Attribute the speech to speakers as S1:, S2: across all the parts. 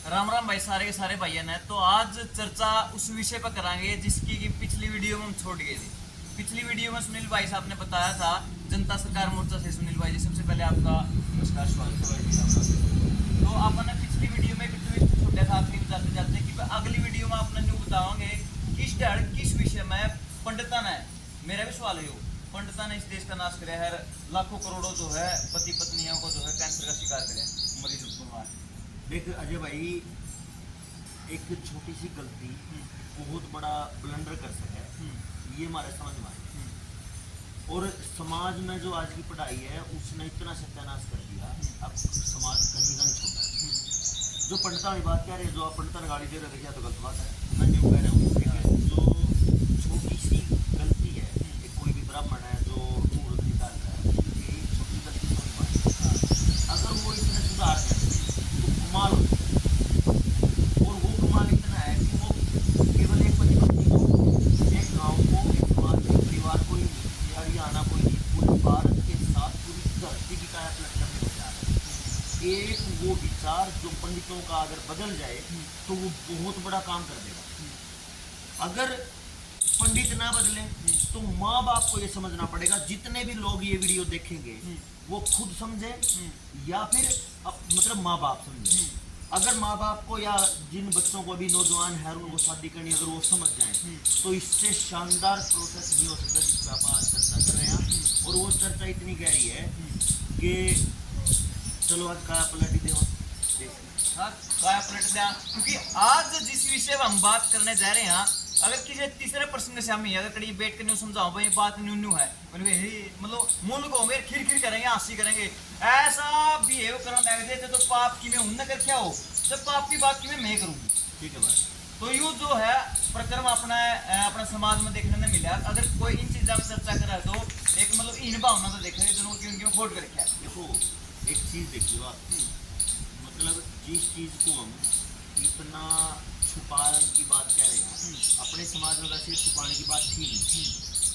S1: राम राम भाई, सारे के सारे भाइयों ने तो आज चर्चा उस विषय पर कराएंगे जिसकी की पिछली वीडियो में हम छोड़ गए थे। पिछली वीडियो में सुनील भाई साहब ने बताया था जनता सरकार मोर्चा से। सुनील भाई जी, सबसे पहले आपका नमस्कार, स्वागत है। तो आपने पिछली वीडियो में छोटे था आपके जाते जाते कि अगली वीडियो में आपने न्यू बताओगे किस विषय में पंडिता ने, मेरा भी सवाल है, पंडिता ने इस देश का नाश कराया है, लाखों करोड़ों जो है पति पत्नियों को जो है कैंसर का शिकार कराया, मरीज बीमार।
S2: देख अजय भाई, एक छोटी सी गलती बहुत बड़ा ब्लंडर कर सके, ये हमारे समझ में आए। और समाज में जो आज की पढ़ाई है उसने इतना सत्यानाश कर दिया, अब समाज कहीं का नहीं छोड़ा। जो पंडिता की बात कह रहे हैं, जो आप पंडिता ने गाड़ी दे रहे देखिए तो गलत बात है, मैं न्यू कह रहा हूँ। ठीक है, जो छोटी सी गलती है, एक कोई भी ब्राह्मण है जो मूर्त निकालता है, ये छोटी गलती समझ में आए। अगर वो इसमें सुधार है तो कमाल हो। और वो कमाल इतना है कि वो केवल एक पति पत्नी को, एक गांव को, एक समाज को, एक परिवार को ही नहीं, हरियाणा को ही, पूरे भारत के साथ पूरी धरती की काया पलट करने को तैयार है। एक वो विचार जो पंडितों का अगर बदल जाए तो वो बहुत बड़ा काम कर देगा। अगर पंडित ना बदले तो माँ बाप को ये समझना पड़ेगा, जितने भी लोग ये वीडियो देखेंगे वो खुद समझे या फिर मतलब माँ बाप समझे। अगर माँ बाप को या जिन बच्चों को अभी नौजवान है उनको शादी करनी, अगर वो समझ जाए तो इससे शानदार प्रोसेस नहीं हो सकता जिस पर आप आज चर्चा कर रहे हैं। और वो चर्चा इतनी गहरी है कि चलो आज काया पलट ही दो।
S1: हाँ, काया पलट दिया, क्योंकि आज जिस विषय पर हम बात करने जा रहे हैं, अगर किसी तीसरे प्रश्न से हम अगर कड़ी बैठ कर न्यू समझाओ भाई बात न्यू न्यू है, मतलब मूल को खिर खिर करेंगे, हंसी करेंगे, ऐसा बिहेव करने लग जाते तो पाप की मैं उन कर क्या हो, जब पाप की बात की मैं करूंगी।
S2: ठीक है भाई,
S1: तो यू जो है प्रक्रम अपने समाज में देखने में मिला। अगर कोई इन चीजों में चर्चा करे तो एक मतलब इन भावना तो देखे जो उनकी खोट कर रखा है।
S2: देखो एक चीज देखिए आप, मतलब जिस चीज को हम इतना छुपाने की बात कह रहे हैं, अपने समाज में वैसे छुपाने की बात थी नहीं।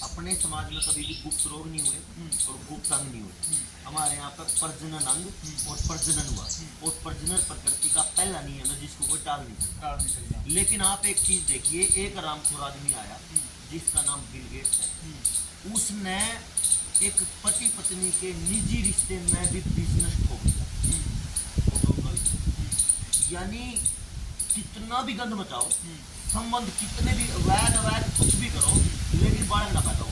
S2: अपने समाज में कभी भी गुप्त रोग नहीं हुए और गुप्त अंग नहीं हुए। हमारे यहाँ पर प्रजनन अंग और प्रजनन हुआ, और प्रजनन प्रकृति का पहला नियम है जिसको कोई टाल नहीं सकता। लेकिन आप एक चीज देखिए, एक आरामखोर आदमी आया जिसका नाम बिल गेट्स है, उसने एक पति पत्नी के निजी रिश्ते में भी बिजनेस ठोक दिया। यानी कितना भी गंद मचाओ, संबंध कितने भी अवैध अवैध कुछ भी करो, लेकिन बाढ़ ना पैदा हो,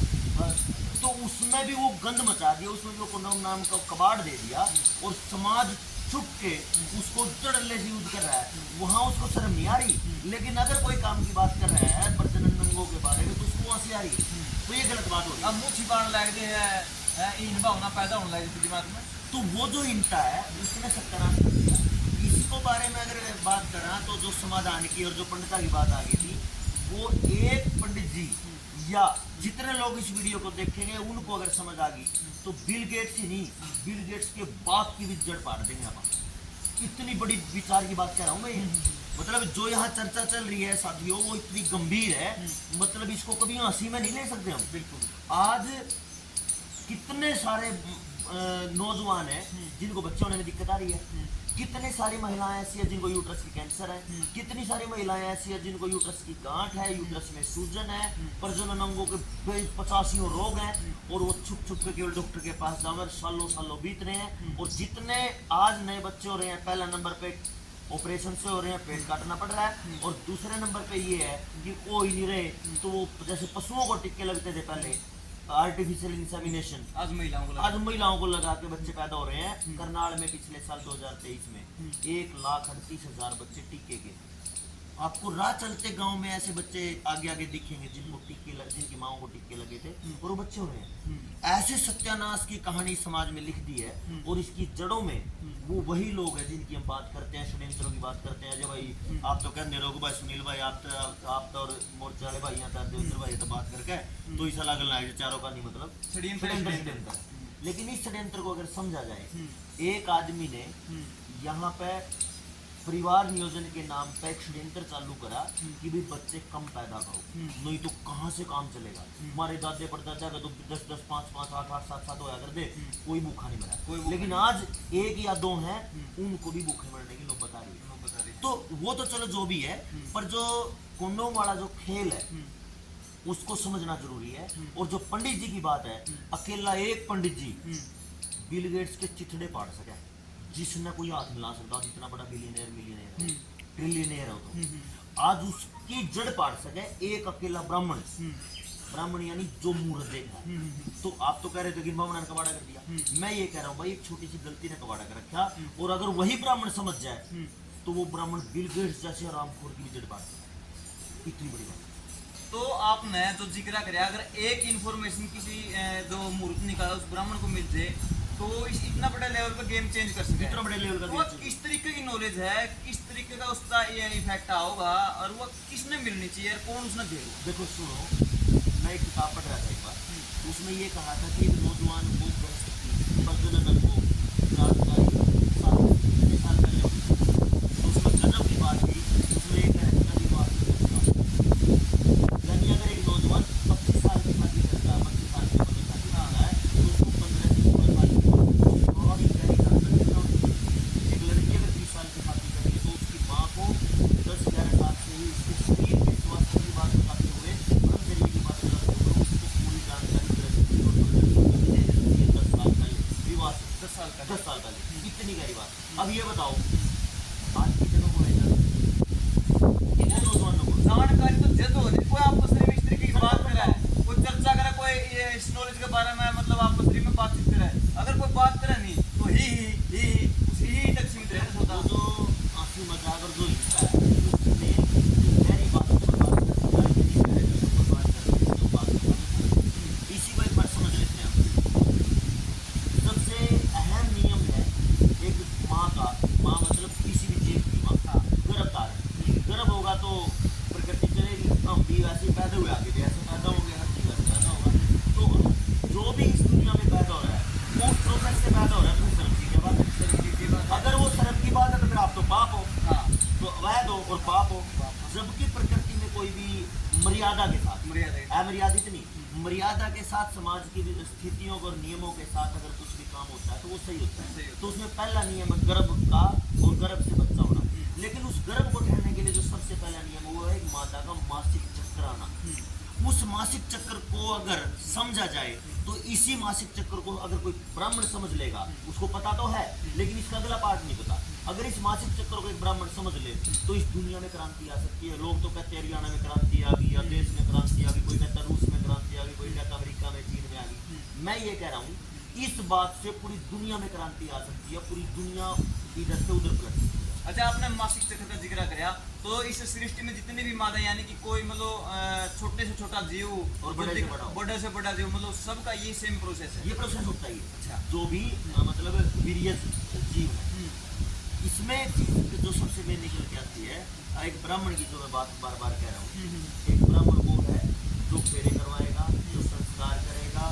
S2: तो उसमें भी वो गंद मचा दिया, उसमें भी वो नाम का कबाड़ दे दिया। और समाज चुप के उसको जड़ले से यूज कर रहा है, वहां उसको शर्म नहीं आ रही। लेकिन अगर कोई काम की बात कर रहा है प्रजनन अंगों के बारे में तो उसको हंसी आ रही है, तो ये गलत बात हो रही है।
S1: अब मुँह छिपाने लगते हैं, इन भावना पैदा होने लगी दिमाग में,
S2: तो वो जो इनता है उसने सत्यानाश कर दिया। इसको बारे में अगर बात करा तो जो समाधान की और जो पंडिता की बात आ गई थी, वो एक पंडित जी या जितने लोग इस वीडियो को देखेंगे उनको अगर समझ आ गई तो बिल गेट्स ही नहीं, बिल गेट्स के बाप की भी जड़ पाड़ देंगे आप। इतनी बड़ी विचार की बात कर रहा हूँ मैं। मतलब जो यहाँ चर्चा चल रही है साथियों, वो इतनी गंभीर है, मतलब इसको कभी हंसी में नहीं ले सकते हम।
S1: बिल्कुल।
S2: आज कितने सारे नौजवान हैं जिनको बच्चे होने में दिक्कत आ रही है, कितनी सारी महिलाएं ऐसी है जिनको यूट्रस की कैंसर है, कितनी सारी महिलाएं ऐसी है जिनको यूट्रस की गांठ है, यूट्रस में सूजन है, प्रजनन अंगों के 85 रोग हैं, और वो छुप छुप के केवल डॉक्टर के पास जाकर सालों सालों बीत रहे हैं। और जितने आज नए बच्चे हो रहे हैं, पहला नंबर पे ऑपरेशन से हो रहे हैं, पेट काटना पड़ रहा है, और दूसरे नंबर पे ये है कि वो ही नहीं रहे तो वो जैसे पशुओं को टिक्के लगते थे पहले, आर्टिफिशियल इंसेमिनेशन, आज महिलाओं को लगा के बच्चे पैदा हो रहे हैं। करनाल में पिछले साल 2023 में 1,38,000 बच्चे टीके के। आपको राह चलते गांव में ऐसे बच्चे आगे आगे दिखेंगे जिनको जिनकी माओ को टीके लगे थे और वो बच्चे हो रहे हैं। ऐसे सत्यानाश की कहानी समाज में लिख दी है, और इसकी जड़ों में वो वही लोग हैं जिनकी हम बात करते हैं, षड्यंत्रों की बात करते हैं। जब भाई आप तो कहते रहोगे भाई सुनील भाई आप तो और मोर्चा वाले भाई यहाँ देवेंद्र भाई तो बात करके तो इस अलग अलग चारों का नहीं मतलब षड्यंत्र। लेकिन इस षड्यंत्र को अगर समझा जाए, एक आदमी ने यहाँ पे परिवार नियोजन के नाम पे एक षड्यंत्र चालू करा कि भाई बच्चे कम पैदा करो, नहीं तो कहाँ से काम चलेगा। हमारे दादे परदादा का तो 10-10, 5-5, 8-8, 7-7 होया कर दे, कोई भूखा नहीं मरा। लेकिन आज एक या दो हैं, उनको भी भूखे मरने की नौबत आ रही है। तो वो तो चलो जो भी है, पर जो कुंडों वाला जो खेल है उसको समझना जरूरी है। और जो पंडित जी की बात है, अकेला एक पंडित जी बिल गेट्स के चिथड़े पाड़ सके, जिसने कोई हाथ मिला सकता, जितना बड़ा बिलियनियर मिलियनियर ट्रिलियनियर हो तो आज उसकी जड़ पाड़ सके एक अकेला ब्राह्मण। ब्राह्मण यानी जो मुहूर्त देखा है। तो आप तो कह रहे थे कि ब्राह्मण ने कबाड़ा कर दिया, मैं ये कह रहा हूँ भाई एक छोटी सी गलती ने कबाड़ा कर रखा, और अगर वही ब्राह्मण समझ जाए तो वो ब्राह्मण बिल गेट्स जैसे आरामखोर की भी जड़ पाड़ सकता। इतनी बड़ी बात।
S1: तो आपने जो जिक्र कराया, अगर एक इंफॉर्मेशन किसी जो मुहूर्त निकाला उस ब्राह्मण को मिल जाए तो इतना बड़ा लेवल पर गेम चेंज कर सकते हैं।
S2: इतना बड़े लेवल का
S1: वो किस तरीके की नॉलेज है, किस तरीके का उसका ये इफेक्ट होगा, और वो किसने मिलनी चाहिए, कौन उसने दे।
S2: देखो सुनो, मैं एक किताब पढ़ रहा था एक बार, उसमें ये कहा था कि एक नौजवान को प्रजनन को जानकारी 7 साल पहले हुई। तो उसमें गजब की बात थी, उसमें एक यानी अगर एक नौजवान 25 साल की शादी करता है, 25 साल की शादी करता है, तो उसको 15 से 16 साल की बहुत ही गहरी जानकारी होती है। एक लड़की अगर 20 साल की शादी करेगी तो उसकी माँ को 10-11 साल से ही उसके शरीर के स्वास्थ्य की बात बताते हुए ब्रह्म शरीर की बात बताते हुए उसको पूरी जानकारी 10 साल पहले विवाह से 10 साल पहले। इतनी गहरी बात। अब ये बताओ आज की जगह को कितने नौजवानों को
S1: जानकारी तो जद हो जाए, कोई आपको सिर्फ इस तरीके की बात कर रहा है, कोई चर्चा करे, कोई ये इस नॉलेज के बारे में मतलब आपको सिर्फ में बातचीत करे, अगर कोई बात करे नहीं तो ही तक सीमित रहना होता।
S2: वो जो हंसी मजाक और जो हिस्सा है उसमें गहरी बातों पर बात करते हैं, इसी को एक बार समझ लेते हैं। सबसे अहम नियम है एक माँ का, माँ मतलब किसी भी जीव की माँ का गर्भ धारण। गर्भ होगा तो प्रकृति चलेगी, हम भी वैसे पैदा हुए, आगे भी ऐसे पैदा होंगे, हर चीज वैसे पैदा होगा। तो जो भी इस दुनिया में पैदा हो रहा है वो प्रोसेस से पैदा हो रहा है, तो सर्व की क्या बात है। अगर वो सर्व की बात है तो फिर आप तो पाप हो, तो अवैध हो और पाप हो। जबकि प्रकृति में कोई भी मर्यादा के साथ, अमर्यादित नहीं, मर्यादा के साथ समाज की स्थितियों और नियमों के साथ अगर कुछ भी काम होता है तो वो सही होता है। तो उसमें पहला नियम है गर्भ का, और गर्भ से बच्चा होना। लेकिन उस गर्भ को ठहरने के लिए जो सबसे पहला नियम है वो है एक माता का मासिक चक्र आना। उस मासिक चक्र को अगर समझा जाए तो इसी मासिक चक्र को अगर कोई ब्राह्मण समझ लेगा, उसको पता तो है लेकिन इसका अगला पार्ट नहीं पता, अगर इस मासिक चक्र को एक ब्राह्मण समझ ले तो इस दुनिया में क्रांति आ सकती है। लोग तो कहते हैं हरियाणा में क्रांति आ गई, या देश में क्रांति आ गई, कोई कहता रूस में क्रांति आ गई, कोई कहता अमेरिका में, चीन में आ गई। मैं ये कह रहा हूँ इस बात से पूरी दुनिया में क्रांति आ सकती है, पूरी दुनिया इधर से उधर पलट सकती है।
S1: अच्छा, आपने मासिक चक्र का जिक्र कराया, तो इस सृष्टि में जितनी भी मादा, यानी कि कोई मतलब छोटे से छोटा जीव
S2: और
S1: बड़े से बड़ा जीव, मतलब सबका ये सेम प्रोसेस है।
S2: ये प्रोसेस होता ही है।
S1: अच्छा,
S2: जो भी मतलब वीर्यज जीव है, इसमें जो सबसे मेन निकल के आती है, एक ब्राह्मण की जो मैं बात बार बार कह रहा हूँ, एक ब्राह्मण वो है जो फेरे करवाएगा, जो संस्कार करेगा,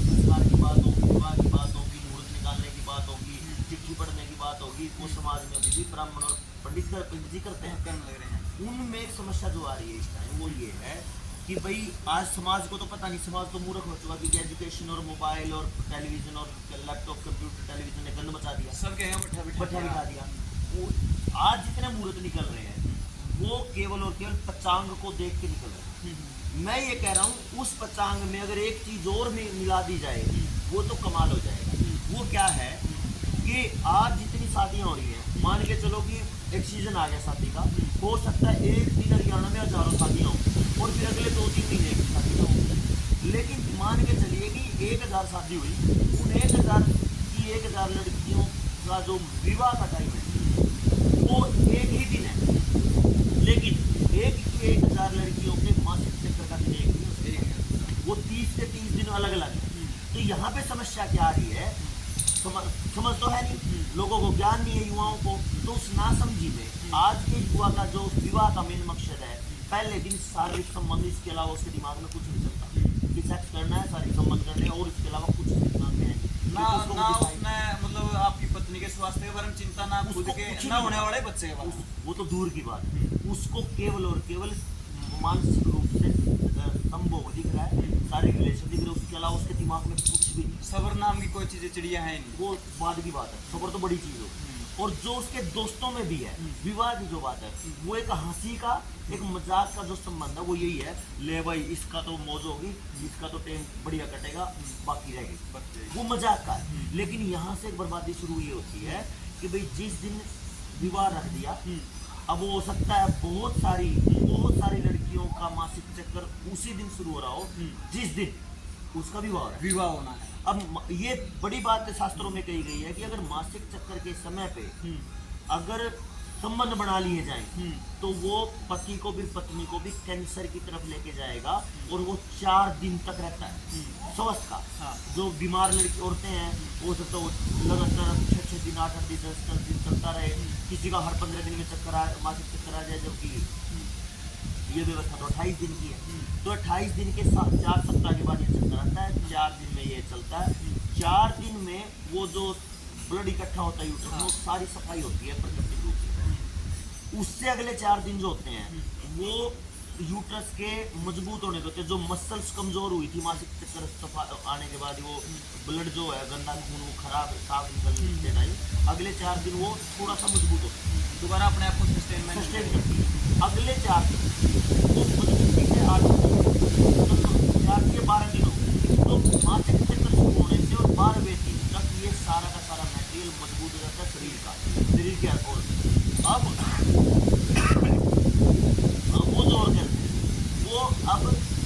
S2: संस्कार की बात होगी, विवाह की बात होगी, मुहूर्त निकालने की बात होगी, चिट्ठी पढ़ने की बात होगी, वो समाज में अभी भी ब्राह्मण और पंडित जी करते हैं,
S1: करने लग रहे हैं।
S2: उनमें एक समस्या जो आ रही है इस टाइम वो ये है कि भाई आज समाज को तो पता नहीं, समाज तो मूर्ख हो चुका, क्योंकि एजुकेशन और मोबाइल और टेलीविजन और लैपटॉप कंप्यूटर टेलीविजन ने गंद मचा दिया,
S1: सबके यहाँ
S2: बट्ठा बिठा दिया। आज जितने मुहूर्त निकल रहे हैं वो केवल और केवल पचांग को देख के निकल रहे हैं। मैं ये कह रहा हूँ उस पचांग में अगर एक चीज और मिला दी जाए वो तो कमाल हो जाएगा। वो क्या है कि आज जितनी शादियां हो रही हैं, मान के चलो कि एक सीजन आ गया शादी का, हो सकता है एक दिन हरियाणा में हजारों शादियां हो और फिर अगले 2-3 महीने की शादियां हो। लेकिन मान के चलिए कि 1000 शादी हुई, उन 1000 लड़कियों का जो विवाह का टाइम है वो एक ही दिन है, लेकिन 1000 लड़कियों के मासिक चक्र का दिन एक दिन, वो 30 से 30 दिन अलग अलग है। तो यहाँ पे समस्या क्या आ रही है, समझ तो है नहीं, लोगों को ज्ञान नहीं है, युवाओं को। तो उस नासमझी में आज के युवा का जो विवाह का मेन मकसद है, पहले दिन शारीरिक संबंध, इसके अलावा उसके दिमाग में कुछ नहीं चलता कि सेक्स करना है, शारीरिक संबंध करने, और इसके अलावा कुछ दिमाग में है
S1: ना उसमें मतलब आपकी पत्नी के स्वास्थ्य के बारे में चिंता, ना खुद
S2: उसको
S1: के,
S2: कुछ
S1: ना
S2: नहीं
S1: होने
S2: है।
S1: वाले बच्चे के बारे में।
S2: वो तो दूर की बात है, उसको केवल और केवल मानसिक रूप से संभोग दिख रहा है, सारे रिलेशन दिख रहे हैं, उसके अलावा उसके दिमाग में कुछ भी नहीं।
S1: सबर नाम की कोई चीजें चिड़िया है नहीं।
S2: वो बाद की बात है, सबर तो बड़ी चीज हो। और जो उसके दोस्तों में भी है, विवाह की जो बात है, वो एक हंसी का, एक मजाक का जो संबंध है, वो यही है, ले भाई इसका तो मौज होगी, इसका तो टाइम बढ़िया कटेगा, बाकी रहेगी, वो मजाक का है। लेकिन यहाँ से एक बर्बादी शुरू ये होती है कि भाई जिस दिन विवाह रख दिया, अब वो हो सकता है बहुत सारी लड़कियों का मासिक चक्कर उसी दिन शुरू हो रहा हो जिस दिन उसका विवाह हो रहा है।
S1: विवाह होना है।
S2: अब ये बड़ी बात शास्त्रों में कही गई है कि अगर मासिक चक्कर के समय पे अगर संबंध बना लिए जाएं तो वो पति को भी पत्नी को भी कैंसर की तरफ लेके जाएगा, और वो 4 दिन तक रहता है स्वस्थ का।
S1: हाँ।
S2: जो बीमार लड़की औरतें हैं, हो सकता है वो लगातार 6 दिन 8 दिन 10 दिन चलता रहे, किसी का हर 15 दिन में मासिक चक्कर आ जाए, जबकि ये व्यवस्था तो 28 दिन की है। तो 28 दिन के 4 सप्ताह के बाद ये चलता रहता है, 4 दिन में ये चलता है। 4 दिन में वो जो ब्लड इकट्ठा होता है यूट्रस में, वो सारी सफाई होती है प्राकृतिक रूप से। उससे अगले 4 दिन जो होते हैं वो यूट्रस के मजबूत होने के होते हैं। जो मसल्स कमजोर हुई थी मासिक चक्कर आने के बाद, वो ब्लड जो है गंदा खून वो खराब साफ निकलने टाइम अगले 4 दिन वो थोड़ा सा मजबूत होता है,
S1: दोबारा अपने आप को सस्टेन
S2: करती है। अगले 4 दिन वो मजबूती से 8 दिन 4 के 12 दिन हो, तो मासिक चक्कर शुरू होने से और 12वें दिन तक ये सारा का सारा मटेरियल मजबूत हो जाता है शरीर के अकॉर्डिंग। अब वो जो ऑर्गन वो अब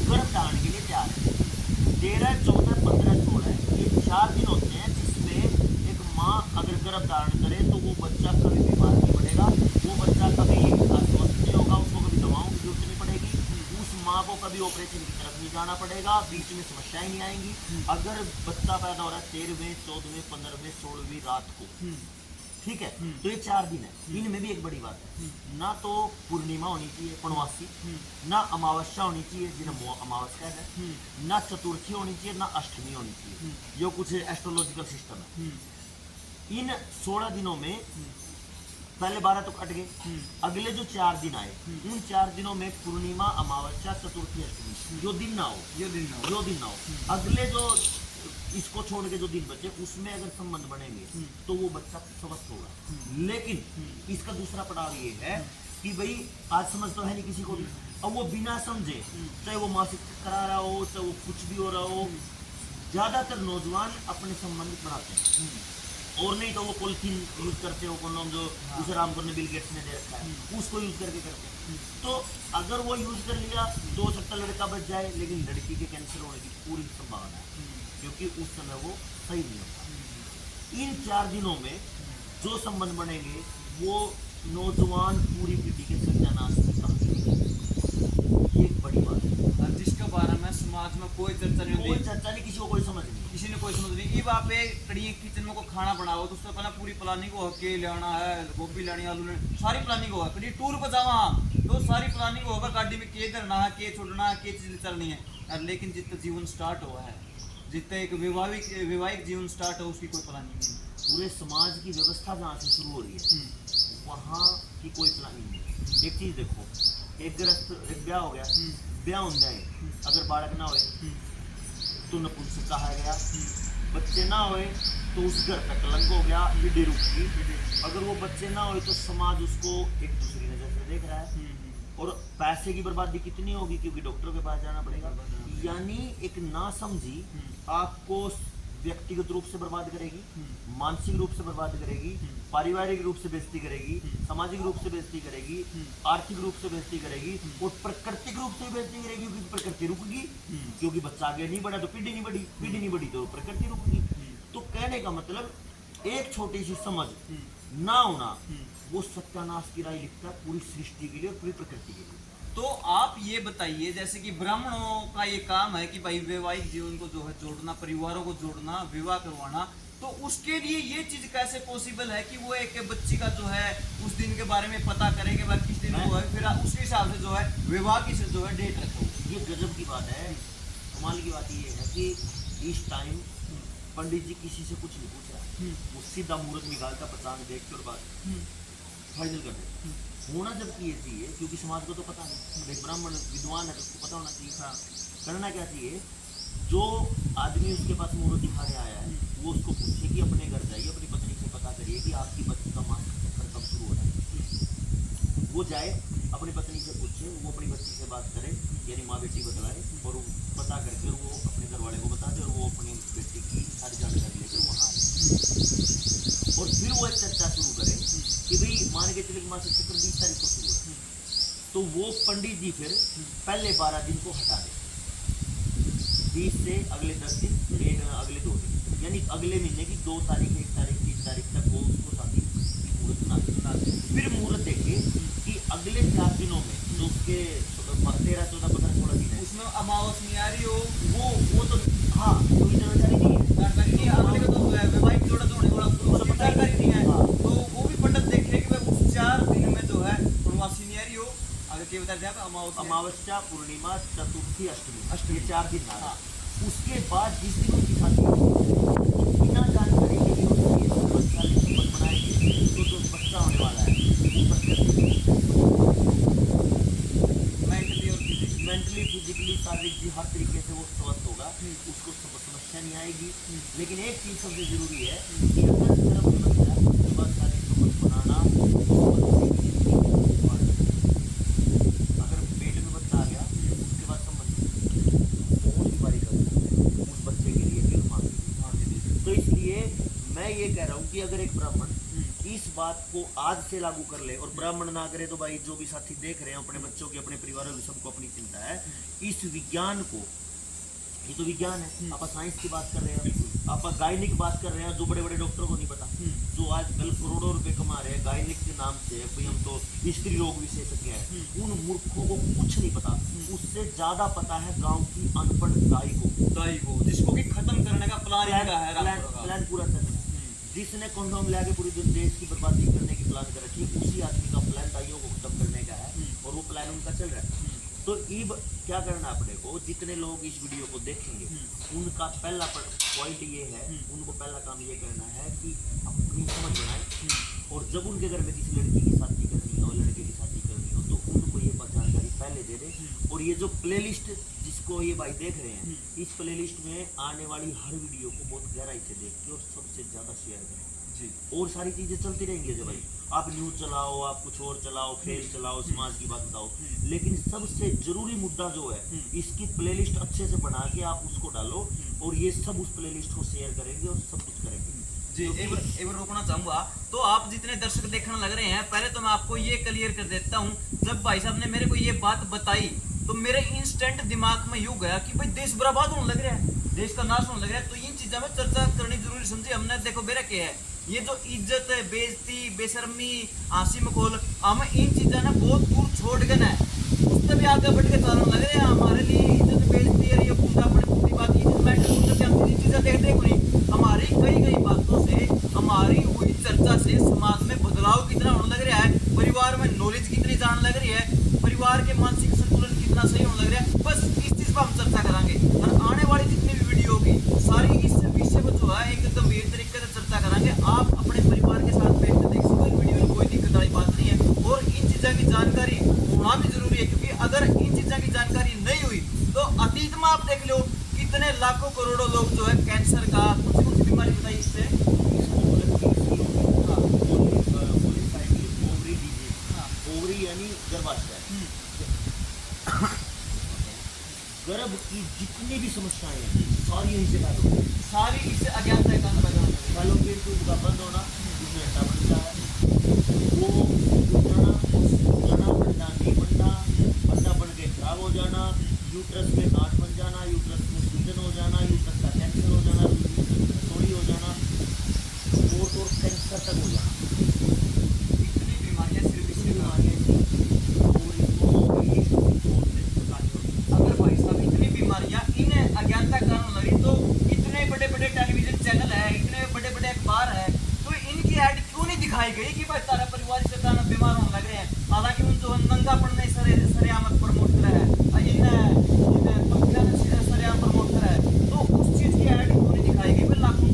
S2: गर्भ धारण के लिए तैयार है। 13, 14, 15, 16 ये 4 दिन होते हैं जिसमें एक माँ अगर गर्भ धारण करे तो वो बच्चा कभी बीमार नहीं पड़ेगा, वो बच्चा कभी अस्वस्थ नहीं होगा, उसको कभी दवाओं की जरूरत नहीं पड़ेगी, उस माँ को कभी ऑपरेशन की तरफ नहीं जाना पड़ेगा, बीच में समस्याएं नहीं आएंगी। अगर बच्चा पैदा हो रहा है 13वें, 14वें, 15वें, 16वीं रात को, ठीक है, तो ये 4 दिन है। इनमें भी एक बड़ी बात है, ना तो पूर्णिमा होनी चाहिए पूर्णवासी, ना अमावस्या होनी चाहिए जिन्हें अमावस्या है, ना चतुर्थी होनी चाहिए, ना अष्टमी होनी चाहिए, जो कुछ एस्ट्रोलॉजिकल सिस्टम है। इन 16 दिनों में पहले 12 तो कट गए, अगले जो 4 दिन आए उन 4 दिनों में पूर्णिमा, अमावस्या, चतुर्थी, अष्टमी जो दिन ना हो, अगले जो इसको छोड़ के जो दिन बचे उसमें अगर संबंध बनेंगे तो वो बच्चा स्वस्थ होगा। लेकिन इसका दूसरा पड़ाव ये है कि भाई आज समझ तो है नहीं किसी को भी, अब वो बिना समझे, चाहे वो मासिक चक्कर आ रहा हो, चाहे वो कुछ भी हो रहा हो, ज्यादातर नौजवान अपने संबंध बनाते हैं, और नहीं तो वो पॉलिथीन यूज करते हो, कौन जो उसे रामपुर ने बिल गेट्स ने दे रखा है, उसको यूज करके करते हैं। तो अगर वो यूज कर लिया तो हो सकता लड़का बच जाए, लेकिन लड़की के कैंसर होने की पूरी संभावना है, क्योंकि उस समय वो सही नहीं होता। इन 4 दिनों में जो संबंध बनेंगे वो नौजवान पूरी पीढ़ी के सत्यानाश की कहानी, ये एक बड़ी बात है।
S1: जिसके बारे में समाज में कोई चर्चा नहीं होती,
S2: किसी को कोई समझ नहीं,
S1: किसी ने कोई समझ नहीं। ये आप कड़ी किचन में को खाना बनाओ तो उससे पहले पूरी प्लानिंग हो, के लेना है, गोभी लेनी, आलू लेनी, सारी प्लानिंग हो। कड़ी टूर पर जावा तो सारी प्लानिंग होगा, गाड़ी में के करना है, के छोड़ना है, के चीज चलनी है। लेकिन जितना जीवन स्टार्ट हुआ है, जितना एक वैवाहिक जीवन स्टार्ट हो, उसकी कोई प्लानिंग नहीं।
S2: पूरे समाज की व्यवस्था जहाँ से शुरू हो रही है वहाँ की कोई प्लानिंग नहीं। एक चीज देखो, एक ब्याह हो गया, ब्याह हो जाए, अगर बालक ना होए तो नपुंसक कहा गया, बच्चे ना होए तो उस घर का कलंक हो गया, पीढ़ी रुक गई। अगर वो बच्चे ना होए तो समाज उसको एक दूसरी नजर से देख रहा है, और पैसे की बर्बादी कितनी होगी, क्योंकि डॉक्टर के पास जाना पड़ेगा। यानी एक नासमझी आपको व्यक्तिगत रूप से बर्बाद करेगी, मानसिक रूप से बर्बाद करेगी, पारिवारिक रूप से बेइज्जती करेगी, सामाजिक रूप से बेइज्जती करेगी, आर्थिक रूप से बेइज्जती करेगी, और प्राकृतिक रूप से बेइज्जती करेगी, क्योंकि प्रकृति रुकेगी, क्योंकि बच्चा आगे नहीं बढ़ा तो पीढ़ी नहीं बढ़ी, पीढ़ी नहीं बढ़ी तो प्रकृति रुकेगी। तो कहने का मतलब एक छोटी सी समझ ना होना वो सत्यानाश की राय लिखता है पूरी सृष्टि के लिए और पूरी प्रकृति के लिए।
S1: तो आप ये बताइए, जैसे कि ब्राह्मणों का ये काम है कि भाई वैवाहिक जीवन को जो है जोड़ना, परिवारों को जोड़ना, विवाह करवाना, तो उसके लिए ये चीज कैसे पॉसिबल है कि वो एक बच्ची का जो है उस दिन के बारे में पता करे कि भाई किस दिन वो है, फिर उसके हिसाब से जो है विवाह की जो है डेट रखो।
S2: ये गजब की बात है। कमाल की बात ये है कि इस टाइम पंडित जी किसी से कुछ नहीं पूछ रहा, वो सीधा मुहूर्त निकालता, पचांग देख के और बात फाइनल कर देता। होना जबकि ये चाहिए, क्योंकि समाज को तो पता नहीं, एक ब्राह्मण विद्वान है तो उसको पता होना चाहिए।
S1: हाँ।
S2: करना क्या चाहिए, जो आदमी उसके पास मुहूर्त दिखाने आया है वो उसको पूछे कि अपने घर जाइए, अपनी पत्नी से पता करिए कि आपकी बच्ची का मासिक चक्कर कब शुरू हो रहा है। वो जाए अपनी पत्नी से पूछे, वो अपनी बच्ची से बात करे, यानी माँ बेटी बतलाए, और वो पता करके वो अपने घर वाले को बता दे, और वो अपनी बेटी की सारी जानकारी लेकर वहाँ आए, और फिर वो एक चर्चा शुरू करे कि भाई मान के चले कि मासिक चक्कर 20 तारीख को शुरू है, तो वो पंडित जी फिर पहले 12 दिन को हटा दे, 20 से अगले 10 दिन, अगले 2 दिन, यानी अगले महीने की 2 तारीख, 1 तारीख, 3 तारीख तक वो उसको शादी की मुहूर्त बना दे। फिर मुहूर्त देखे कि अगले 4 दिनों में जो उसके 13, 14, 15, 16 दिन है,
S1: उसमें अमावस नहीं आ रही हो,
S2: वो तो हाँ कोई जानकारी नहीं है,
S1: जानकारी नहीं है। अगले का तो वैवाहिक जोड़ा तो होने वाला, उसको
S2: उसको पता ही
S1: जानकारी नहीं है।
S2: हाँ।
S1: तो वो भी पंडित देखे कि भाई उस 4 दिन में जो है पूर्णमासी नहीं आ रही हो, आगे क्या बता दिया
S2: अमावस्या, पूर्णिमा, चतुर्थी, अष्टमी, ये 4 दिन
S1: हाँ।
S2: उसके बाद जिस दिन उनकी शादी बिना जानकारी के भी उसकी संबंध बनाएंगे, तो जो बच्चा होने वाला है मेंटली, फिजिकली, शारीरिक जी हर तरीके से वो स्वस्थ होगा, उसको समस्या नहीं आएगी। लेकिन एक चीज सबसे जरूरी है कि अगर गर्भ में बच्चा उसके बाद शादी संबंध बनाना, अगर पेट में बच्चा आ गया उसके बाद संबंध बहुत बीमारी कर उस बच्चे के लिए फिर मांगे। तो इसलिए मैं ये कह रहा हूँ कि अगर एक ब्राह्मण इस बात को आज से लागू कर ले, और ब्राह्मण ना करे तो भाई जो भी साथी देख रहे हैं अपने बच्चों की, अपने परिवारों की, सबको अपनी चिंता है, इस विज्ञान को, ये तो विज्ञान है, आप साइंस की बात कर रहे हैं, आप गायनिक बात कर रहे हैं, जो बड़े बड़े डॉक्टरों को नहीं पता, जो आजकल करोड़ों रुपए कमा रहे हैं गायनिक के नाम से, भाई हम तो स्त्री रोग विशेषज्ञ हैं, उन मूर्खों को कुछ नहीं पता। उससे ज्यादा पता है गांव की अनपढ़ दाई को,
S1: जिसको कि खत्म करने का प्लान
S2: प्लान पूरा चल रहा है, जिसने कंडोम ला के पूरी देश की बर्बादी करने की प्लान कर रखी है, उसी आदमी का प्लान दाइयों को खत्म करने का है, और वो प्लान उनका चल रहा है। तो अब क्या करना अपने को, जितने लोग इस वीडियो को देखेंगे उनका पहला पॉइंट ये है, उनको पहला काम ये करना है कि अपनी समझ बनाए, और जब उनके घर में किसी लड़की की शादी करनी हो, लड़के की शादी करनी हो, तो उनको ये जानकारी पहले दे दे। और ये जो प्लेलिस्ट जिसको ये भाई देख रहे हैं, इस प्लेलिस्ट में आने वाली हर वीडियो को बहुत गहराई से देख के और सबसे ज्यादा शेयर करें जी। और सारी चीजें चलती रहेंगी जब भाई आप न्यूज चलाओ, आप कुछ और चलाओ, खेल चलाओ, समाज की बात बताओ, लेकिन सबसे जरूरी मुद्दा जो है, इसकी प्लेलिस्ट अच्छे से बना के आप उसको डालो, और ये सब उस प्लेलिस्ट को शेयर करेंगे और सब कुछ करेंगे
S1: जी। एक बार रोकना चाहूंगा, तो आप जितने दर्शक देखने लग रहे हैं, पहले तो मैं आपको ये क्लियर कर देता हूँ, जब भाई साहब ने मेरे को ये बात बताई तो मेरे इंस्टेंट दिमाग में यूं गया कि भाई देश बर्बाद होने लग रहा है, देश का नाश होने लग रहा है, तो इन चीजों में चर्चा करनी जरूरी समझी हमने। देखो मेरा क्या है, ये जो इज्जत है, बेइज्जती, बेशर्मी, हंसी मखौल, हम इन चीजों ने बहुत दूर छोड़ गए ना, उससे भी आगे बढ़ के चलने लग रहे हैं। हमारे लिए इज्जत बेइज्जती है, ये पूरा बड़ी बात, इज्जत मैटर हम इन चीजें देखते को नहीं। हमारी कई बातों से, हमारी हुई चर्चा से समाज में बदलाव कितना होने लग रहा है, परिवार में नॉलेज कितनी जानने लग रही है, परिवार के मानसिक संतुलन कितना सही होने लग रहा है। बस इस चीज पर हम चर्चा करेंगे, और आने वाली जितनी भी वीडियो होगी सारी इस विषय पर जो है एक गंभीर तरीके से चर्चा करेंगे। आप अपने परिवार के साथ बैठ कर देख सकते हो, वीडियो में कोई दिक्कत वाली बात नहीं है, और इन चीजों की जानकारी होना भी जरूरी है, क्योंकि अगर इन चीजों की जानकारी नहीं हुई तो अतीत में आप देख लो कितने लाखों करोड़ों लोग जो है कैंसर का, कौन सी बीमारी बताई इससे,
S2: ओवरी यानी गर्भाशय, गर्भ की जितनी भी समस्याएं हैं सारी यहीं से पैदा होती है,
S1: सारी इससे अज्ञानता के कारण पैदा होती है।
S2: फैलोपियन ट्यूब का बंद होना, उसमें अंडा बनता है, वो बनना बनना नहीं बनना, अंडा बन के खराब हो जाना, यूट्रस में गांठ बन जाना, यूट्रस में सूजन हो जाना, यूट्रस का कैंसर हो जाना, यूट्रस में रसोई हो जाना, और कैंसर तक हो जाना।
S1: इतनी बीमारियां सिर्फ इससे
S2: बीमारियां
S1: अगर भाई साहब इतनी बीमारियां इन अज्ञानता के कारण लगी, तो इतने बड़े बड़े टेलीविजन चैनल है, इतने बड़े बड़े अखबार है, तो इनकी ऐड क्यों नहीं दिखाई गई कि भाई तारा परिवार से तारा बीमार होने लग रहे हैं। हालांकि उन जो नंगापन नहीं सरेआमत प्रमोट कर रहा है, इन सरेआम प्रमोट कर रहा है, तो उस चीज की ऐड क्यों नहीं दिखाई गई। लाखों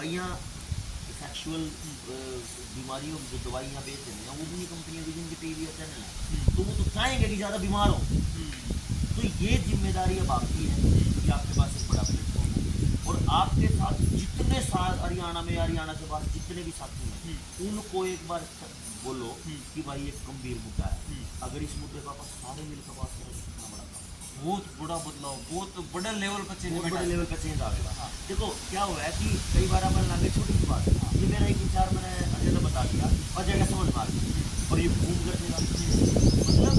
S2: दवाइयाँ सेक्सुअल बीमारियों की जो दवाइयाँ बेच रहे हैं वो भी कंपनियाँ भी जिनके टीवी और चैनल है, तो वो तो चाहेंगे कि ज़्यादा बीमार हो। तो ये जिम्मेदारी अब आपकी है कि आपके पास एक बड़ा प्लेटफॉर्म है और आपके साथ जितने साथ हरियाणा से बाहर जितने भी साथी हैं उनको एक बार बोलो कि भाई एक गंभीर मुद्दा है, अगर इस मुद्दे पर आप सारे मिलकर बात करें कितना बड़ा काम,
S1: बहुत बड़ा बदलाव, बहुत बड़ा लेवल पर चेंज,
S2: बहुत बड़े लेवल का चेंज आएगा। देखो क्या हुआ है कि कई बार अपन लागे छोटी सी बात है, ये मेरा एक विचार मैंने अजय ने बता दिया, अजय का समझ मार और ये घूम कर देगा, मतलब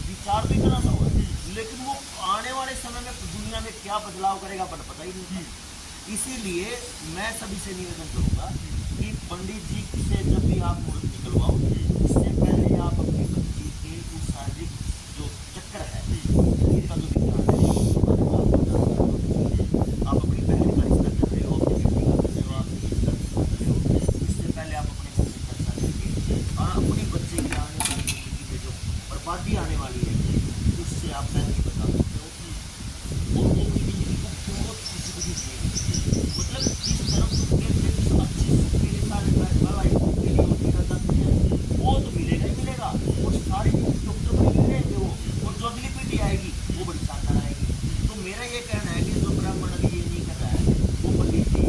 S2: विचार तो इतना सा हुआ है लेकिन वो आने वाले समय में दुनिया में क्या बदलाव करेगा अपन पता ही नहीं। इसीलिए मैं सभी से निवेदन करूंगा कि पंडित जी से जब भी आप मुहूर्त निकलवाओ इससे पहले आप अपनी बच्ची के उस शारीरिक जो चक्कर है इसका जो विज्ञान है आप अपनी बहन का रिश्ता कर रहे हो, अपनी बेटी का कर रहे हो, आप रिश्ता कर रहे हो, इससे पहले आप अपने घर में चर्चा करके अपनी बच्चे की आने वाली जिंदगी में जो बर्बादी आने वाली है उससे आप पहले ही बता सकते हो और वो अपनी जिंदगी को बहुत खुशी खुशी जिएगी। मतलब जिस तरफ तुम अच्छी मेरे साथ वो तो मिलेगा ही मिलेगा और सारी डॉक्टर बड़ी मिलेंगे वो, और जो अगली पीढ़ी आएगी वो बड़ी शानदार आएगी। तो मेरा ये कहना है कि जो ब्राह्मण अभी ये नहीं कर रहा है वो पंडित जी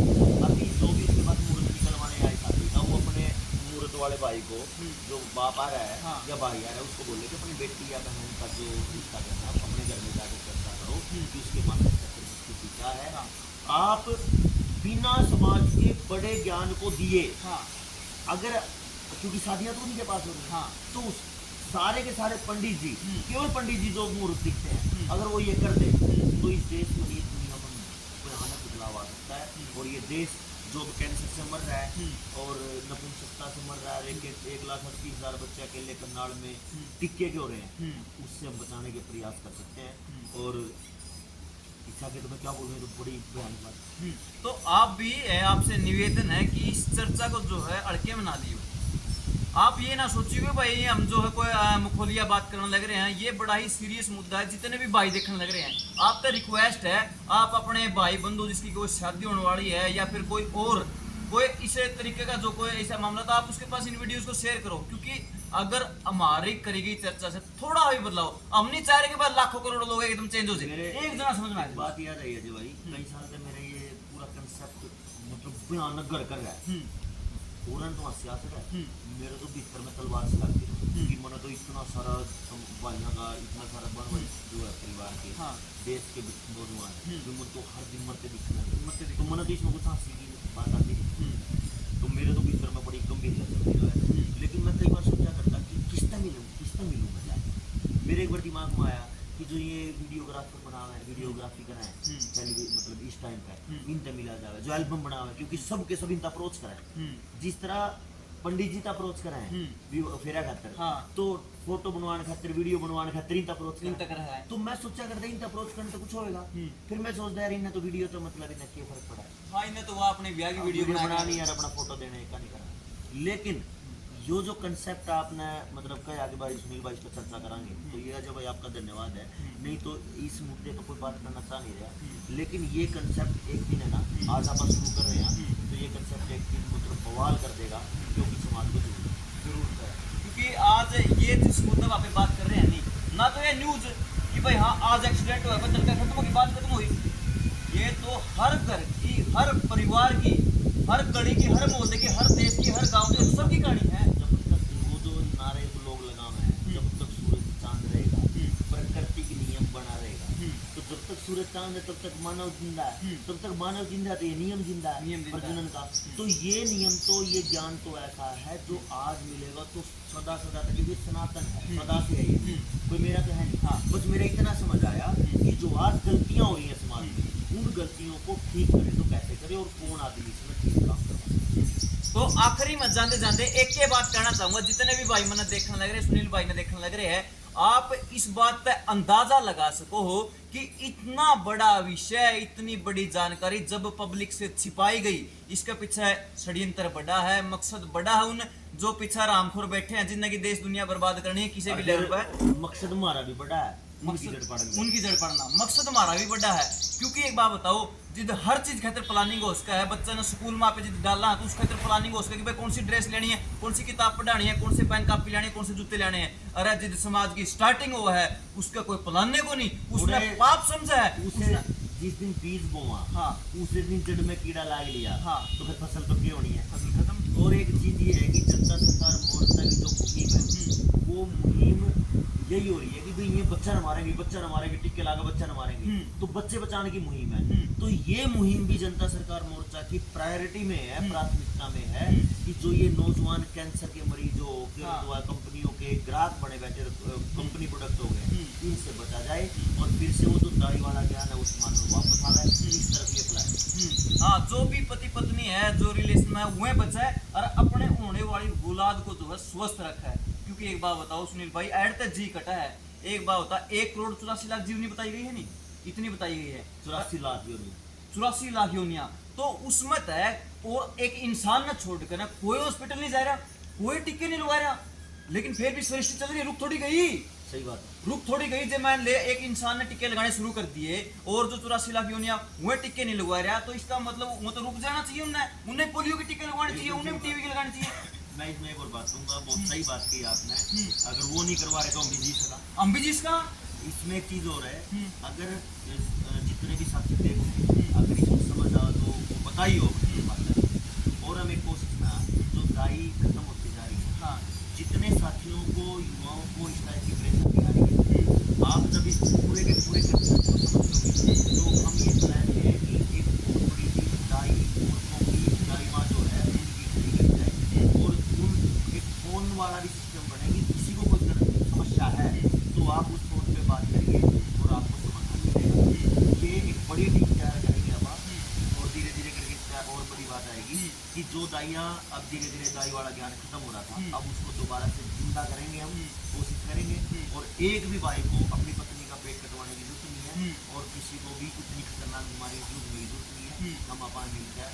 S2: अभी जो भी उसके बाद मुहूर्त निकलवाने आए साथी का वो अपने मुहूर्त वाले भाई को जो बाप आ रहा है या भाई आ रहा है उसको बोले कि अपनी बेटी या बहन का जो रिश्ता करना आप अपने घर में जाकर चर्चा करो कि उसके मानसिक स्थिति क्या है। आप बिना समाज के बड़े ज्ञान को दिए अगर क्योंकि शादियां तो उनके पास हो रही हैं तो सारे के सारे पंडित जी केवल पंडित जी जो मुहूर्त दिखते हैं अगर वो ये कर दे तो इस देश में ये दुनिया में भयानक बदलाव आ सकता है और ये देश जो कैंसर से मर रहा है और नपुंसकता से मर रहा है, 1,80,000 बच्चे अकेले करनाल में टिक्के के हो रहे हैं, उससे हम बचाने के प्रयास कर सकते हैं। और इच्छा के तो मैं क्या बोल रही हूँ तो बड़ी भयानक बात।
S1: तो आप भी आपसे निवेदन है कि इस चर्चा को जो है अड़के में ना लियो, आप ये ना सोचिए भाई हम जो है कोई मुखोलिया बात करने लग रहे हैं, ये बड़ा ही सीरियस मुद्दा है। जितने भी भाई देखने लग रहे हैं आपका रिक्वेस्ट है आप अपने भाई बंधु जिसकी कोई शादी होने वाली है या फिर कोई और कोई इस तरीके का जो कोई ऐसा मामला था आप उसके पास इन वीडियोस को शेयर करो, क्योंकि अगर हमारी करी गई चर्चा से थोड़ा भी बदलाव, हम नहीं चाह रहे कि बाद लाखों करोड़ लोग एकदम चेंज हो जाए, एक जना समझ में आ जाए।
S2: बात याद आई अजय भाई, कई साल से मेरा ये पूरा कंसेप्ट मतलब भयानक घर कर रहा है पूरन तो सियासत है मेरे तो भीतर में तलवार से लगती है कि मैंने तो इतना सारा भाइयों का इतना सारा बन जो है परिवार के देश के नौजवान जो मुझे तो हर दिन मरते दिखना तो मैंने तो इसमें कुछ हंसी की बात आती थी तो मेरे तो भीतर में बड़ी गंभीर लगती है। लेकिन मैं कई बार सोचा करता कि किसता मिलूँ मैं जाए। मेरे एक बार दिमाग में आया कि जो ये वीडियोग्राफर बना हुआ है वीडियोग्राफी करा है पहले मतलब इस टाइम पे इनसे मिला जाए जो एल्बम बना हुआ है क्योंकि सबके सब इनका अप्रोच करा है जिस तरह पंडित जी का अप्रोच करा है फेरा खातर तो फोटो बनवाने खातिर वीडियो बनवाने खातिर इनका अप्रोच करा है। तो मैं सोचा करता इनका अप्रोच करने तो कुछ होएगा फिर मैं सोचता यार इन्हें तो वीडियो तो मतलब इन्हें क्या फर्क पड़ा है।
S1: हाँ इन्हें तो वो अपने ब्याह की वीडियो
S2: बनानी यार अपना फोटो देने का नहीं करा। लेकिन यो जो कंसेप्ट आपने मतलब कई आगे बार सुनील भाई इस पर चर्चा कराएंगे तो ये अजय भाई आपका धन्यवाद है। नहीं तो इस मुद्दे पर कोई बात करना चाह नहीं रहा लेकिन ये कंसेप्ट एक दिन है ना आज आप शुरू कर रहे हैं तो ये कंसेप्ट एक दिन मतलब बवाल कर देगा क्योंकि समाज को जरूरत है।
S1: क्योंकि आज ये जिस मुद्दे पर आप बात कर रहे हैं नहीं ना तो ये न्यूज कि भाई हाँ आज एक्सीडेंट हुआ बदल कर खत्म होगी बात खत्म हुई, ये तो हर घर की हर परिवार की हर गली की हर मोहल्ले की हर देश की हर गांव की सबकी कहानी है।
S2: जब तक वो जो नारे को लोग लगाए हैं जब तक सूरज चांद रहेगा प्रकृति के नियम बना रहेगा तो जब तक सूरज चांद है तब तक मानव जिंदा है तब तक मानव जिंदा तो ये नियम जिंदा है प्रजनन का। तो ये नियम तो ये ज्ञान तो ऐसा है जो आज मिलेगा तो सदा सदा तक ये सनातन है सदा से है ये कोई मेरा तो है नहीं। बस मेरा इतना समझ आया कि जो आज गलतियां हो रही है समाज में उन गलतियों को ठीक करें तो कैसे करें और कौन आदमी इसमें ठीक काम करवा।
S1: तो आखिरी में जाते जाते एक ही बात कहना चाहूंगा जितने भी भाई मैंने देखने लग रहे सुनील भाई ने देखने लग रहे हैं आप इस बात पे अंदाजा लगा सको हो कि इतना बड़ा विषय इतनी बड़ी जानकारी जब पब्लिक से छिपाई गई इसके पीछे षड्यंत्र बड़ा है मकसद बड़ा है उन जो पीछे रामखोर बैठे हैं जिंदगी देश दुनिया बर्बाद करनी है किसी भी लेवल पर।
S2: मकसद हमारा भी बड़ा है उनकी जड़ पाड़ना।
S1: उनकी जड़ पड़ना मकसद हमारा भी बड़ा है। क्योंकि एक बात बताओ, जिद हर चीज खातिर प्लानिंग हो सका है, बच्चे ने स्कूल में पे जिद डालना तो उसके खातिर प्लानिंग हो सका कि भाई कौन सी ड्रेस लेनी है, कौन सी किताब पढ़ानी है, कौन सी पेन कॉपी लेनी है, कौन से जूते लेने हैं। अरे जिद समाज की स्टार्टिंग हुआ है उसका कोई प्लानिंग को नहीं, उसने पाप समझा है।
S2: उसे जिस दिन बीज बोआ,
S1: हाँ,
S2: उसी दिन जड़ में कीड़ा लाग लिया,
S1: हाँ,
S2: तो फिर फसल तो क्या होनी है,
S1: फसल खत्म।
S2: और एक चीज ये है कि जनता सरकार मोर्चा की जो मुहिम है, वो मुहिम यही हो रही है कि भाई ये बच्चा न मारेंगे, बच्चा न मारेंगे, टिक्के लाकर बच्चा न मारेंगे, तो बच्चे बचाने की मुहिम है। तो ये मुहिम भी जनता सरकार मोर्चा की प्रायोरिटी में है, प्राथमिकता में है कि जो ये नौजवान कैंसर के मरीज हो, कंपनियों के ग्राहक बने बैठे, कंपनी प्रोडक्ट हो गए, इनसे बचा जाए और फिर से वो जो दाई वाला ज्ञान है उस मान में वापस आ जाए, इस तरफ ये प्लान।
S1: हाँ, जो भी पति पत्नी है जो रिलेशन में वह बचाए और अपने होने वाली औलाद को जो है स्वस्थ रखा है। क्योंकि एक बात बताओ सुनील भाई, ऐड तक जी कटा है। एक बात होता, 1,84,00,000 जीवनी बताई गई है, नहीं इतनी बताई गई है,
S2: 84 लाख यूनिट,
S1: 84 लाख योनिया। तो उसमें तय और एक इंसान न छोड़कर ना कोई हॉस्पिटल नहीं जा रहा, कोई टिक्के नहीं लगा रहा, लेकिन फिर भी सृष्टि चल रही है, रुक थोड़ी गई,
S2: सही बात है,
S1: रुक थोड़ी गई। जब मान ले एक इंसान ने टिक्के लगाने शुरू कर दिए और जो 84 लाख योनिया वह टिक्के नहीं लगवा रहा, तो इसका मतलब वो तो रुक जाना चाहिए, उन्हें पोलियो के टिक्के लगवाने चाहिए, उन्हें टीवी के लगाने चाहिए।
S2: मैं इसमें एक और बात कहूँगा, बहुत सही बात की आपने, अगर वो नहीं करवा रहे तो हम भी जिसका
S1: अम्बिजीस का
S2: इसमें एक चीज और है, अगर जितने भी साथी देखोगे, अगर इसको समझ आओ तो वो पता ही होगा। और हम एक कोशिश में जो दाई खत्म होती जा रही है,
S1: हाँ,
S2: जितने साथियों को, युवाओं को इस टाइप की परेशानी आ रही है, आप जब इस पूरे के पूरे कंसेप्ट को समझोगे तो हम ये प्लान है कि एक बहुत बड़ी चीज दाई औरतों की दाईमा जो है उनकी खरीदी जाए और उन एक फोन वाला भी सिस्टम बनेगी। किसी को कोई समस्या है तो आप उस फोन पे बात करिए और आपको समाधान मिलेगा। ये एक बड़ी टीम तैयार करेंगे अब आप, और धीरे धीरे करके इसका और बड़ी बात आएगी कि जो दाइयाँ अब धीरे धीरे दाई वाला ज्ञान खत्म हो रहा था, अब उसको दोबारा से जिंदा करेंगे, हम कोशिश करेंगे। और एक भी भाई को अपनी पत्नी का पेट कटवाने की जरूरत नहीं है और किसी को भी इतनी खतरनाक बीमारी की जरूरत नहीं है, हम अपन मिलकर।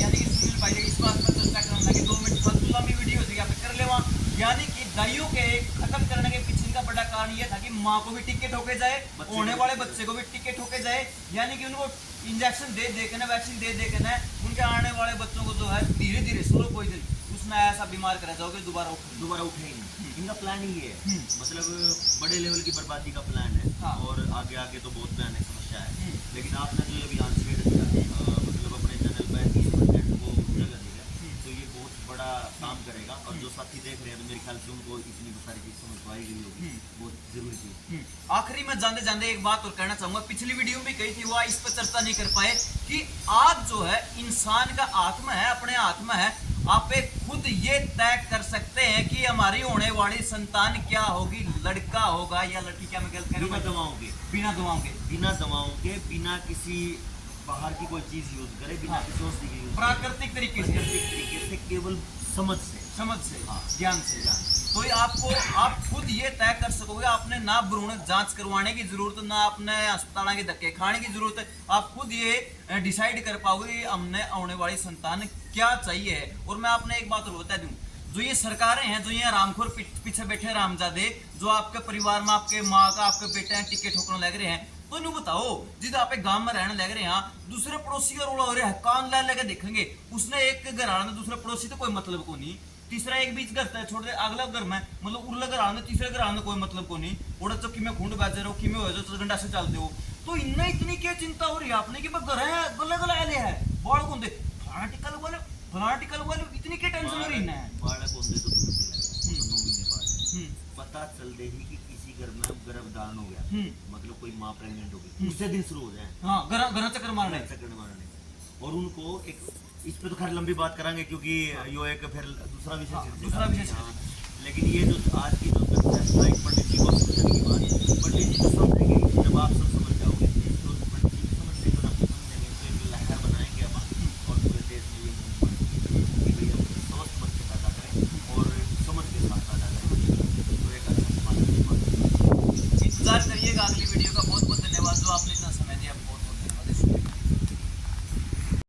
S1: यानी कि सुनील भाई इस बात पर चर्चा करना कि 2 मिनट बहुत लंबी वीडियो होती है, कर ले वहाँ। यानी कि दाइयों के खत्म करने के पीछे का बड़ा कारण ये था कि माँ को भी टिक्के ठोके जाए, होने वाले बच्चे को भी टिक्के ठोके जाए, यानी कि उनको इंजेक्शन दे दे के ना, वैक्सीन दे दे के ना, उनके आने वाले बच्चों को जो है धीरे धीरे स्लो पॉइजन उसमें ऐसा बीमार करा जाओगे दोबारा
S2: उठे ही नहीं। इनका प्लान ही है, मतलब बड़े लेवल की बर्बादी का प्लान है।
S1: हाँ।
S2: और आगे आगे तो बहुत भयानक समस्या है, लेकिन आपने जो अभियान छेड़ दिया, मतलब अपने चैनल पर इस कंटेंट को जगह दिया, तो ये बहुत बड़ा काम करेगा। और जो साथी देख रहे हैं तो मेरे ख्याल से उनको इतनी सारी चीज समझ पाई गई होगी, बहुत जरूरी चीज।
S1: आखिरी में जाते जाते एक बात और कहना चाहूंगा, पिछली वीडियो में कही थी, वो इस पर चर्चा नहीं कर पाए कि आज जो है इंसान का आत्मा है, अपने आत्मा है, आप एक खुद ये तय कर सकते हैं कि हमारी होने वाली संतान क्या होगी, लड़का होगा या लड़की। क्या मैं गलत कह रहा हूं?
S2: बिना दवाओं के, बिना दवाओं के, बिना किसी बाहर की कोई चीज यूज करे, बिना किसी औषधि की यूज,
S1: प्राकृतिक तरीके
S2: से, केवल समझ से,
S1: हाँ, ज्ञान से। तो आप खुद ये तय कर सकोगे, आपने ना भ्रूण जांच करवाने की जरूरत, ना अपने अस्पताल के धक्के खाने की जरूरत है। आप खुद ये डिसाइड कर पाओगे हमने आने वाली संतान क्या चाहिए है। और मैं आपने एक बात और बता दूं, जो ये सरकारें हैं, जो ये रामखोर पीछे बैठे रामजादे, जो आपके परिवार में आपके माँ का, आपके बेटे हैं टिक्के ठोकने लग रहे हैं, तो इन्हें बताओ जिद आप एक गांव में रहने लग रहे हैं, दूसरे पड़ोसी का रोड़ा हो रहा है, कान ला लेके देखेंगे, उसने एक घर आने दूसरे पड़ोसी तो कोई मतलब को नहीं, तीसरा एक बीच घर छोड़ दे अगला घर में, मतलब उरला घर आने तीसरे घर आने कोई मतलब को नहीं, ओड़ा तो किमें खूंड बाजे रहो, किमें हो जाओ गंडा से चलते हो। तो इन्हें इतनी क्या चिंता हो रही है आपने कि घर है गला गला आले है बाढ़ कौन दे फलाना टिक्का लगवा लो, इतनी क्या टेंशन हो रही है?
S2: बाढ़ कौन दे तो 9 महीने बाद पता चल दे ही कि किसी घर में गर्भधारण हो गया, मतलब कोई माँ प्रेग्नेंट हो गई, उससे दिन शुरू हो जाए,
S1: हाँ, घर चक्कर मारने,
S2: और उनको एक, इस पे तो खैर लंबी बात करांगे क्योंकि यो एक फिर दूसरा विषय, लेकिन ये जो आज की जो पंडित जी को समझने की बात, पंडित जी को समझेंगे जब आप सब समझ जाओगे